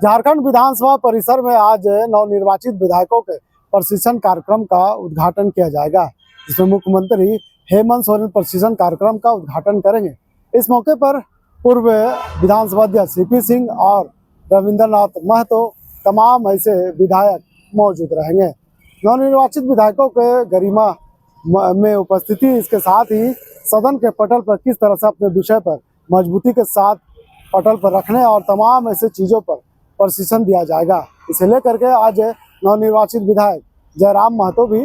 झारखंड विधानसभा परिसर में आज नवनिर्वाचित विधायकों के प्रशिक्षण कार्यक्रम का उद्घाटन किया जाएगा, जिसमें मुख्यमंत्री हेमंत सोरेन प्रशिक्षण कार्यक्रम का उद्घाटन करेंगे। इस मौके पर पूर्व विधानसभा अध्यक्ष सीपी सिंह और रविंद्रनाथ महतो तमाम ऐसे विधायक मौजूद रहेंगे। नवनिर्वाचित विधायकों के गरिमा में उपस्थिति, इसके साथ ही सदन के पटल पर किस तरह से अपने विषय पर मजबूती के साथ पटल पर रखने और तमाम ऐसे चीज़ों पर प्रशिक्षण दिया जाएगा। इसे लेकर के आज नवनिर्वाचित विधायक जयराम महतो भी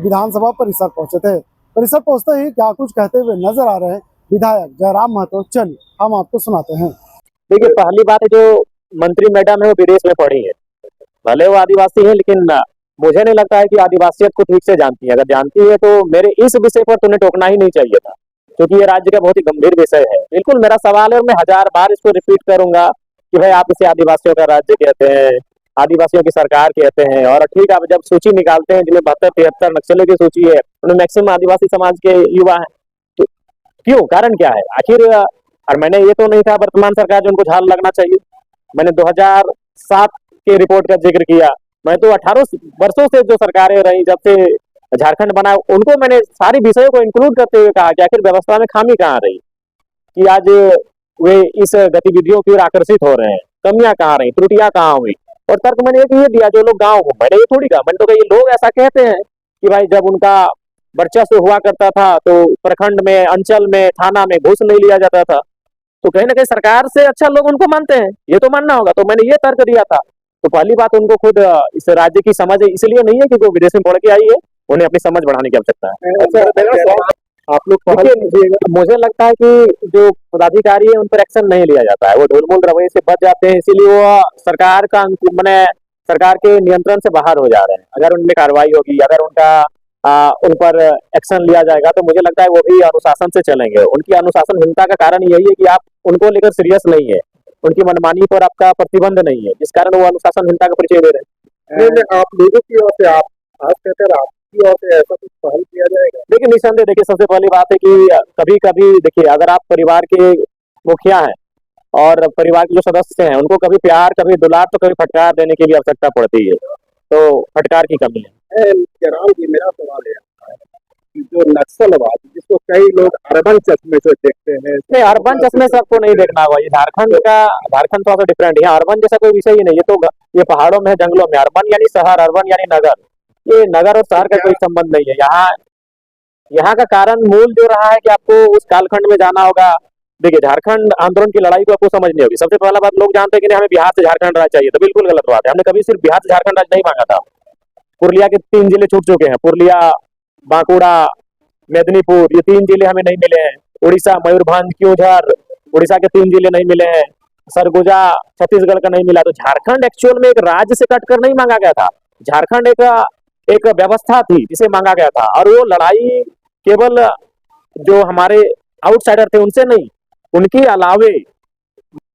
विधानसभा परिसर पहुंचे थे। परिसर पहुंचते ही क्या कुछ कहते हुए नजर आ रहे हैं विधायक जयराम महतो, चलिए हम आपको सुनाते हैं। देखिए, पहली बात है, जो मंत्री मैडम है वो विदेश में पढ़ी है, भले वो आदिवासी है, लेकिन मुझे नहीं लगता है कि आदिवासियत को ठीक से जानती है। अगर जानती है तो मेरे इस विषय पर तुम्हें टोकना ही नहीं चाहिए था, क्योंकि ये राज्य का बहुत ही गंभीर विषय है। बिल्कुल मेरा सवाल है और मैं 1000 बार इसको रिपीट करूंगा कि भाई आप इसे आदिवासियों का राज्य कहते हैं, आदिवासियों की सरकार कहते हैं, और ठीक है, आप जब सूची निकालते हैं जिनमें 72-73 नक्सलियों की सूची है, उनमें मैक्सिमम आदिवासी समाज के युवा है, तो क्यों, कारण क्या है आखिर? और मैंने ये तो नहीं कहा वर्तमान सरकार जो उनको झाल लगना चाहिए, मैंने 2007 के रिपोर्ट का जिक्र किया। मैं तो 18 वर्षों से जो सरकारें रही, जब से झारखंड बना, उनको मैंने सारी विषयों को इंक्लूड करते हुए कहा कि आखिर व्यवस्था में खामी कहाँ रही कि आज वे इस गतिविधियों की ओर आकर्षित हो रहे हैं, कमियां कहाँ रही, त्रुटियां कहाँ हुई। और तर्क मैंने एक ये दिया, जो लोग गाँव को, मैंने ये थोड़ी कहा, मैंने तो कहा ये लोग ऐसा कहते हैं कि भाई जब उनका वर्चस्व हुआ करता था तो प्रखंड में, अंचल में, थाना में घूस नहीं लिया जाता था, तो कहीं ना कहीं सरकार से अच्छा लोग उनको मानते हैं, ये तो मानना होगा। तो मैंने ये तर्क दिया था। तो पहली बात, उनको खुद इस राज्य की समझ इसलिए नहीं है कि वो विदेश में पढ़ के आई है, उन्हें अपनी समझ बढ़ाने की आवश्यकता है। आप लोग, मुझे लगता है कि जो पदाधिकारी है उन पर एक्शन नहीं लिया जाता है, वो ढोलमोल रवैये से बच जाते हैं, इसीलिए वो सरकार का मैंने सरकार के नियंत्रण से बाहर हो जा रहे हैं। अगर उनमें कार्रवाई होगी, अगर उन पर एक्शन लिया जाएगा, तो मुझे लगता है वो भी अनुशासन से चलेंगे। उनकी अनुशासनहीनता का कारण यही है कि आप उनको लेकर सीरियस नहीं है, उनकी मनमानी पर आपका प्रतिबंध नहीं है, जिस कारण वो अनुशासनहीनता का परिचय दे रहे हैं। आप लोगों की ओर से, आप खास कहकर आपकी ओर से ऐसा कुछ पहल किया जाएगा? देखिए, निसंदेह, देखिए सबसे पहली बात है कि कभी कभी देखिए, अगर आप परिवार के मुखिया हैं और परिवार के जो सदस्य हैं, उनको कभी प्यार, कभी दुलार, तो कभी फटकार देने की भी आवश्यकता पड़ती है, तो फटकार की कमी है। जयराम जी, मेरा सवाल है जो नक्सलवाद, जिसको कई लोग अर्बन चश्मे से देखते हैं, नहीं, अर्बन चश्मे से आपको नहीं देखना होगा। ये झारखंड थोड़ा सा डिफरेंट है। अर्बन जैसा कोई विषय ही नहीं, ये तो ये पहाड़ों में, जंगलों में। अर्बन यानी शहर, अर्बन यानी नगर। ये नगर और शहर का कोई संबंध नहीं है। यहाँ का कारण मूल जो रहा है कि आपको उस कालखंड में जाना होगा। देखिए, झारखंड आंदोलन की लड़ाई को आपको समझनी होगी। सबसे पहला बात, लोग जानते हैं कि हमें बिहार से झारखंड राज्य चाहिए, तो बिल्कुल गलत बात है। हमने कभी सिर्फ बिहार से झारखंड राज्य नहीं मांगा था। पुरुलिया के 3 जिले छूट चुके हैं, पुरुलिया, बांकुड़ा, मेदिनीपुर, ये 3 जिले हमें नहीं मिले हैं। उड़ीसा, मयूरभंज, क्योंझर, उड़ीसा के 3 जिले नहीं मिले हैं। सरगुजा छत्तीसगढ़ का नहीं मिला। तो झारखंड एक्चुअल में एक राज्य से कटकर नहीं मांगा गया था। झारखंड एक व्यवस्था थी जिसे मांगा गया था, और वो लड़ाई केवल जो हमारे आउटसाइडर थे उनसे नहीं, उनके अलावे